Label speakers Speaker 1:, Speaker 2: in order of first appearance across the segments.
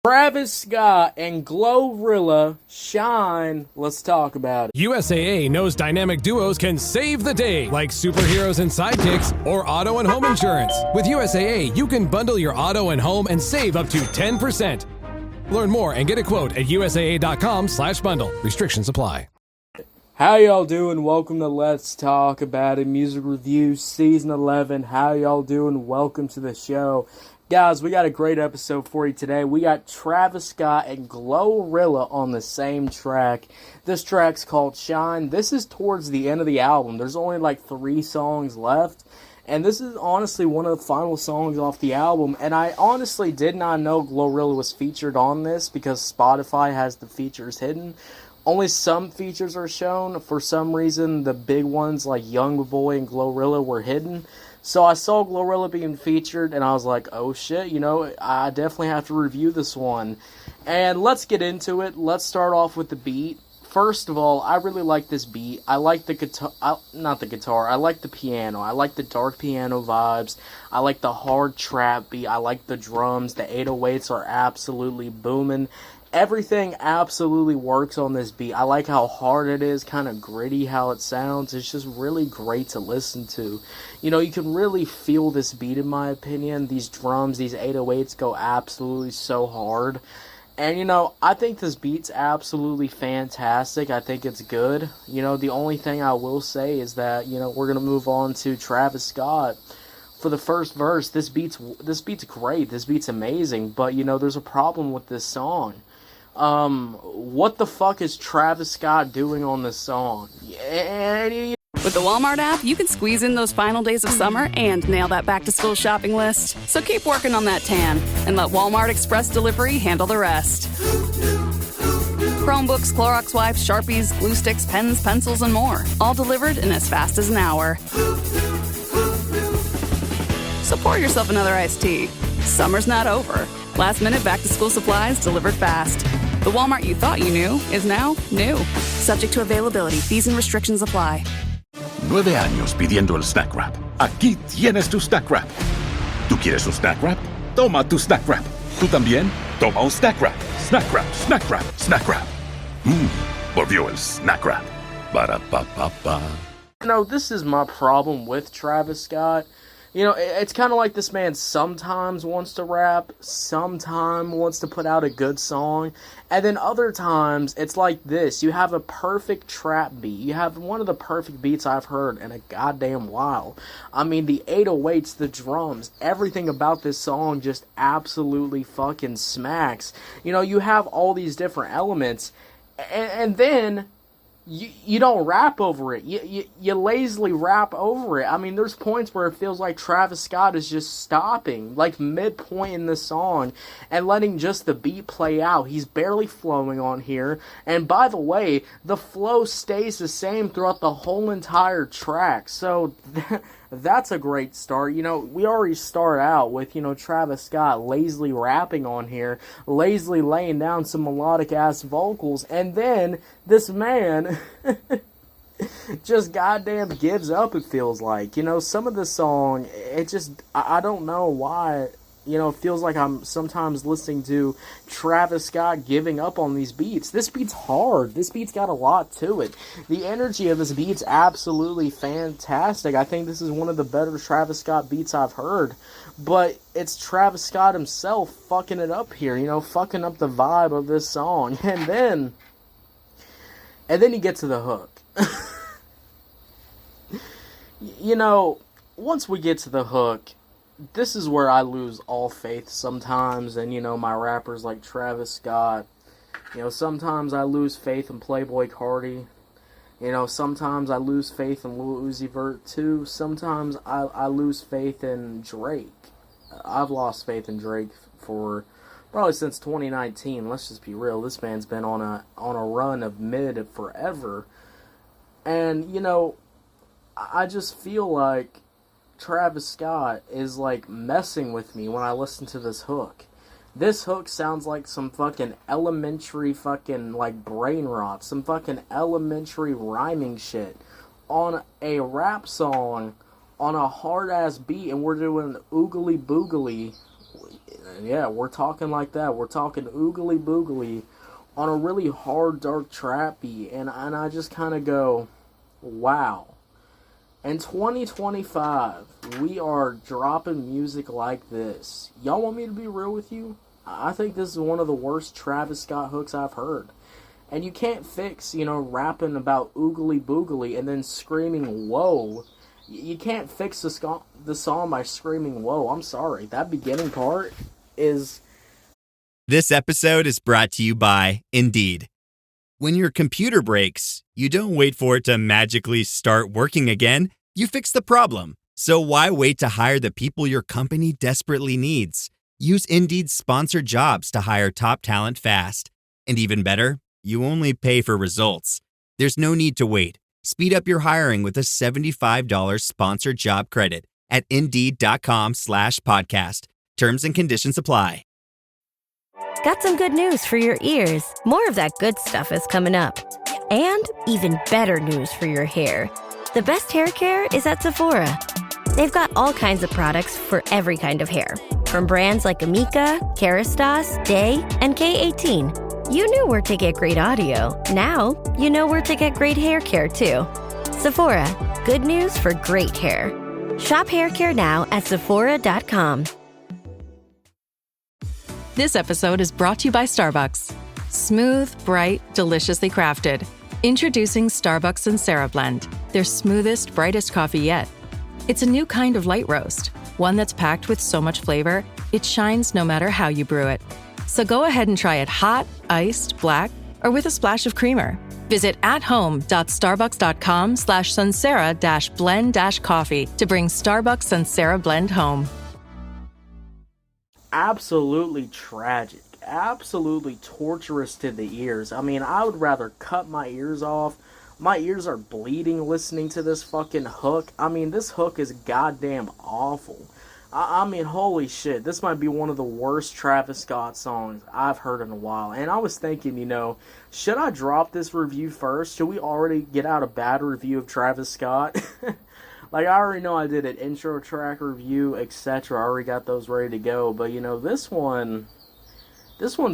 Speaker 1: Travis Scott and GloRilla, SHYNE, let's talk about it.
Speaker 2: USAA knows dynamic duos can save the day, like superheroes and sidekicks or auto and home insurance. With USAA, you can bundle your auto and home and save up to 10%. Learn more and get a quote at usaa.com/bundle. Restrictions apply.
Speaker 1: How y'all doing? Welcome to Let's Talk About It Music Reviews Season 11. How y'all doing? Welcome to the show. Guys, we got a great episode for you today. We got Travis Scott and GloRilla on the same track. This track's called SHYNE. This is towards the end of the album. There's only like 3 songs left. And this is honestly one of the final songs off the album. And I honestly did not know GloRilla was featured on this because Spotify has the features hidden. Only some features are shown. For some reason, the big ones like Young Boy and GloRilla were hidden. So I saw GloRilla being featured, and I was like, oh shit, you know, I definitely have to review this one. And let's get into it. Let's start off with the beat. First of all, I really like this beat. I like the guitar, not the guitar, I like the piano. I like the dark piano vibes. I like the hard trap beat. I like the drums. The 808s are absolutely booming. Everything absolutely works on this beat. I like how hard it is, kind of gritty how it sounds. It's just really great to listen to. You know, you can really feel this beat in my opinion. These drums, these 808s go absolutely so hard. And, you know, I think this beat's absolutely fantastic. I think it's good. You know, the only thing I will say is that, you know, we're going to move on to Travis Scott. For the first verse, this beat's great. This beat's amazing. But, you know, there's a problem with this song. What the fuck is Travis Scott doing on this song?
Speaker 3: With the Walmart app, you can squeeze in those final days of summer and nail that back-to-school shopping list. So keep working on that tan and let Walmart Express Delivery handle the rest. Chromebooks, Clorox wipes, Sharpies, glue sticks, pens, pencils, and more. All delivered in as fast as an hour. So pour yourself another iced tea. Summer's not over. Last-minute back-to-school supplies delivered fast. The Walmart you thought you knew is now new. Subject to availability. Fees and restrictions apply.
Speaker 4: 9 años pidiendo el snack wrap. Aquí tienes tu snack wrap. ¿Tú quieres un snack wrap? Toma tu snack wrap. ¿Tú también? Toma un snack wrap. Snack wrap, snack wrap, snack wrap. Volvió el snack wrap. Ba-da-ba-ba-ba.
Speaker 1: You know, this is my problem with Travis Scott. You know, it's kind of like this man sometimes wants to rap, sometimes wants to put out a good song, and then other times it's like this. You have a perfect trap beat. You have one of the perfect beats I've heard in a goddamn while. I mean, the 808s, the drums, everything about this song just absolutely fucking smacks. You know, you have all these different elements, and then You don't rap over it. You lazily rap over it. I mean, there's points where it feels like Travis Scott is just stopping, like midpoint in the song, and letting just the beat play out. He's barely flowing on here. And by the way, the flow stays the same throughout the whole entire track. So that's a great start. You know, we already start out with, you know, Travis Scott lazily rapping on here, lazily laying down some melodic-ass vocals, and then this man just goddamn gives up, it feels like. You know, some of the song, it just, I don't know why, you know, it feels like I'm sometimes listening to Travis Scott giving up on these beats. This beat's hard. This beat's got a lot to it. The energy of this beat's absolutely fantastic. I think this is one of the better Travis Scott beats I've heard. But it's Travis Scott himself fucking it up here, you know, fucking up the vibe of this song. And then you get to the hook. You know, once we get to the hook, this is where I lose all faith sometimes, and, you know, my rappers like Travis Scott, you know, sometimes I lose faith in Playboi Carti, you know, sometimes I lose faith in Lil Uzi Vert too, sometimes I lose faith in Drake. I've lost faith in Drake for probably since 2019, let's just be real. This man's been on a run of mid forever, and, you know, I just feel like Travis Scott is like messing with me when I listen to this hook. This hook sounds like some fucking elementary fucking like brain rot, some fucking elementary rhyming shit on a rap song on a hard ass beat, and we're doing oogly boogly Yeah, we're talking like that. We're talking oogly boogly on a really hard, dark trap beat. And I just kind of go, wow. In 2025, we are dropping music like this. Y'all want me to be real with you? I think this is one of the worst Travis Scott hooks I've heard. And you can't fix, rapping about oogly boogly and then screaming whoa. You can't fix the song by screaming whoa. I'm sorry. That beginning part is...
Speaker 5: This episode is brought to you by Indeed. When your computer breaks, you don't wait for it to magically start working again. You fix the problem. So why wait to hire the people your company desperately needs? Use Indeed's sponsored jobs to hire top talent fast. And even better, you only pay for results. There's no need to wait. Speed up your hiring with a $75 sponsored job credit at Indeed.com/podcast. Terms and conditions apply.
Speaker 6: Got some good news for your ears. More of that good stuff is coming up. And even better news for your hair. The best hair care is at Sephora. They've got all kinds of products for every kind of hair. From brands like Amika, Kerastase, Day, and K18. You knew where to get great audio. Now, you know where to get great hair care, too. Sephora. Good news for great hair. Shop hair care now at Sephora.com.
Speaker 7: This episode is brought to you by Starbucks. Smooth, bright, deliciously crafted. Introducing Starbucks Sansera Blend, their smoothest, brightest coffee yet. It's a new kind of light roast, one that's packed with so much flavor, it shines no matter how you brew it. So go ahead and try it hot, iced, black, or with a splash of creamer. Visit athome.starbucks.com/Sansera-blend-coffee to bring Starbucks Sansera Blend home.
Speaker 1: Absolutely tragic. Absolutely torturous to the ears. I mean, I would rather cut my ears off. My ears are bleeding listening to this fucking hook. I mean, this hook is goddamn awful. I mean, holy shit. This might be one of the worst Travis Scott songs I've heard in a while. And I was thinking, should I drop this review first? Should we already get out a bad review of Travis Scott? Like, I already know I did an intro track review, etc. I already got those ready to go. But, this one's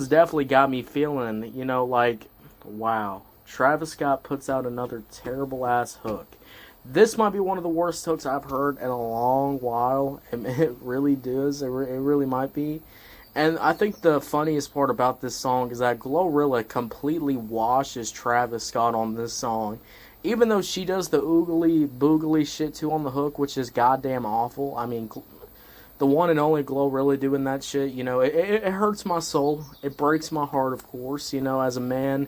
Speaker 1: definitely got me feeling, like, wow. Travis Scott puts out another terrible-ass hook. This might be one of the worst hooks I've heard in a long while. It really does. It really might be. And I think the funniest part about this song is that GloRilla completely washes Travis Scott on this song. Even though she does the oogly boogly shit too on the hook, which is goddamn awful. I mean, the one and only GloRilla doing that shit, it hurts my soul. It breaks my heart, of course, as a man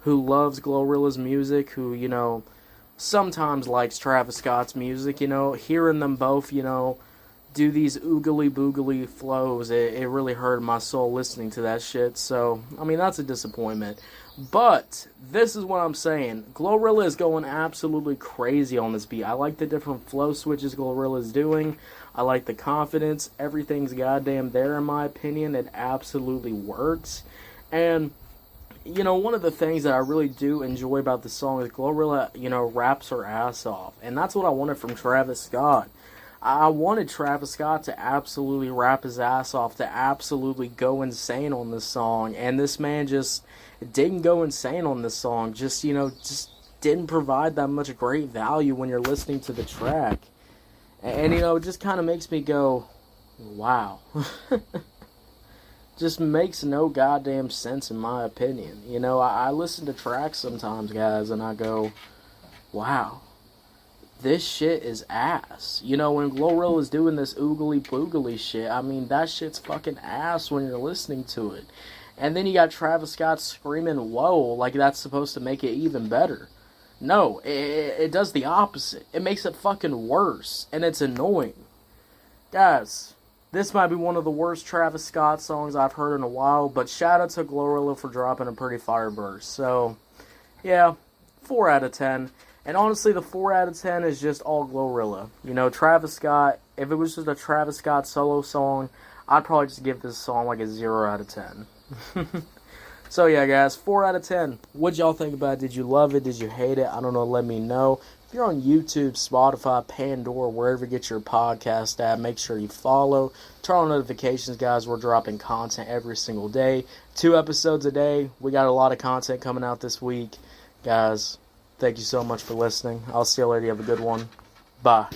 Speaker 1: who loves GloRilla's music, who, sometimes likes Travis Scott's music, hearing them both, do these oogly boogly flows, it really hurt my soul listening to that shit. So, I mean, that's a disappointment. But this is what I'm saying. GloRilla is going absolutely crazy on this beat. I like the different flow switches GloRilla is doing. I like the confidence. Everything's goddamn there in my opinion. It absolutely works. And, one of the things that I really do enjoy about this song is GloRilla, raps her ass off. And that's what I wanted from Travis Scott. I wanted Travis Scott to absolutely rap his ass off, to absolutely go insane on this song. And this man just didn't go insane on this song. Just didn't provide that much great value when you're listening to the track. And it just kind of makes me go, wow. Just makes no goddamn sense in my opinion. I listen to tracks sometimes, guys, and I go, wow. This shit is ass. When GloRilla is doing this oogly boogly shit, I mean, that shit's fucking ass when you're listening to it. And then you got Travis Scott screaming whoa, like that's supposed to make it even better. No, it does the opposite. It makes it fucking worse, and it's annoying. Guys, this might be one of the worst Travis Scott songs I've heard in a while, but shout out to GloRilla for dropping a pretty fire burst. So, yeah, 4 out of 10. And honestly, the 4 out of 10 is just all GloRilla. Travis Scott, if it was just a Travis Scott solo song, I'd probably just give this song like a 0 out of 10. So yeah, guys, 4 out of 10. What'd y'all think about it? Did you love it? Did you hate it? I don't know. Let me know. If you're on YouTube, Spotify, Pandora, wherever you get your podcast at, make sure you follow. Turn on notifications, guys. We're dropping content every single day. 2 episodes a day. We got a lot of content coming out this week. Guys, thank you so much for listening. I'll see you later. You have a good one. Bye.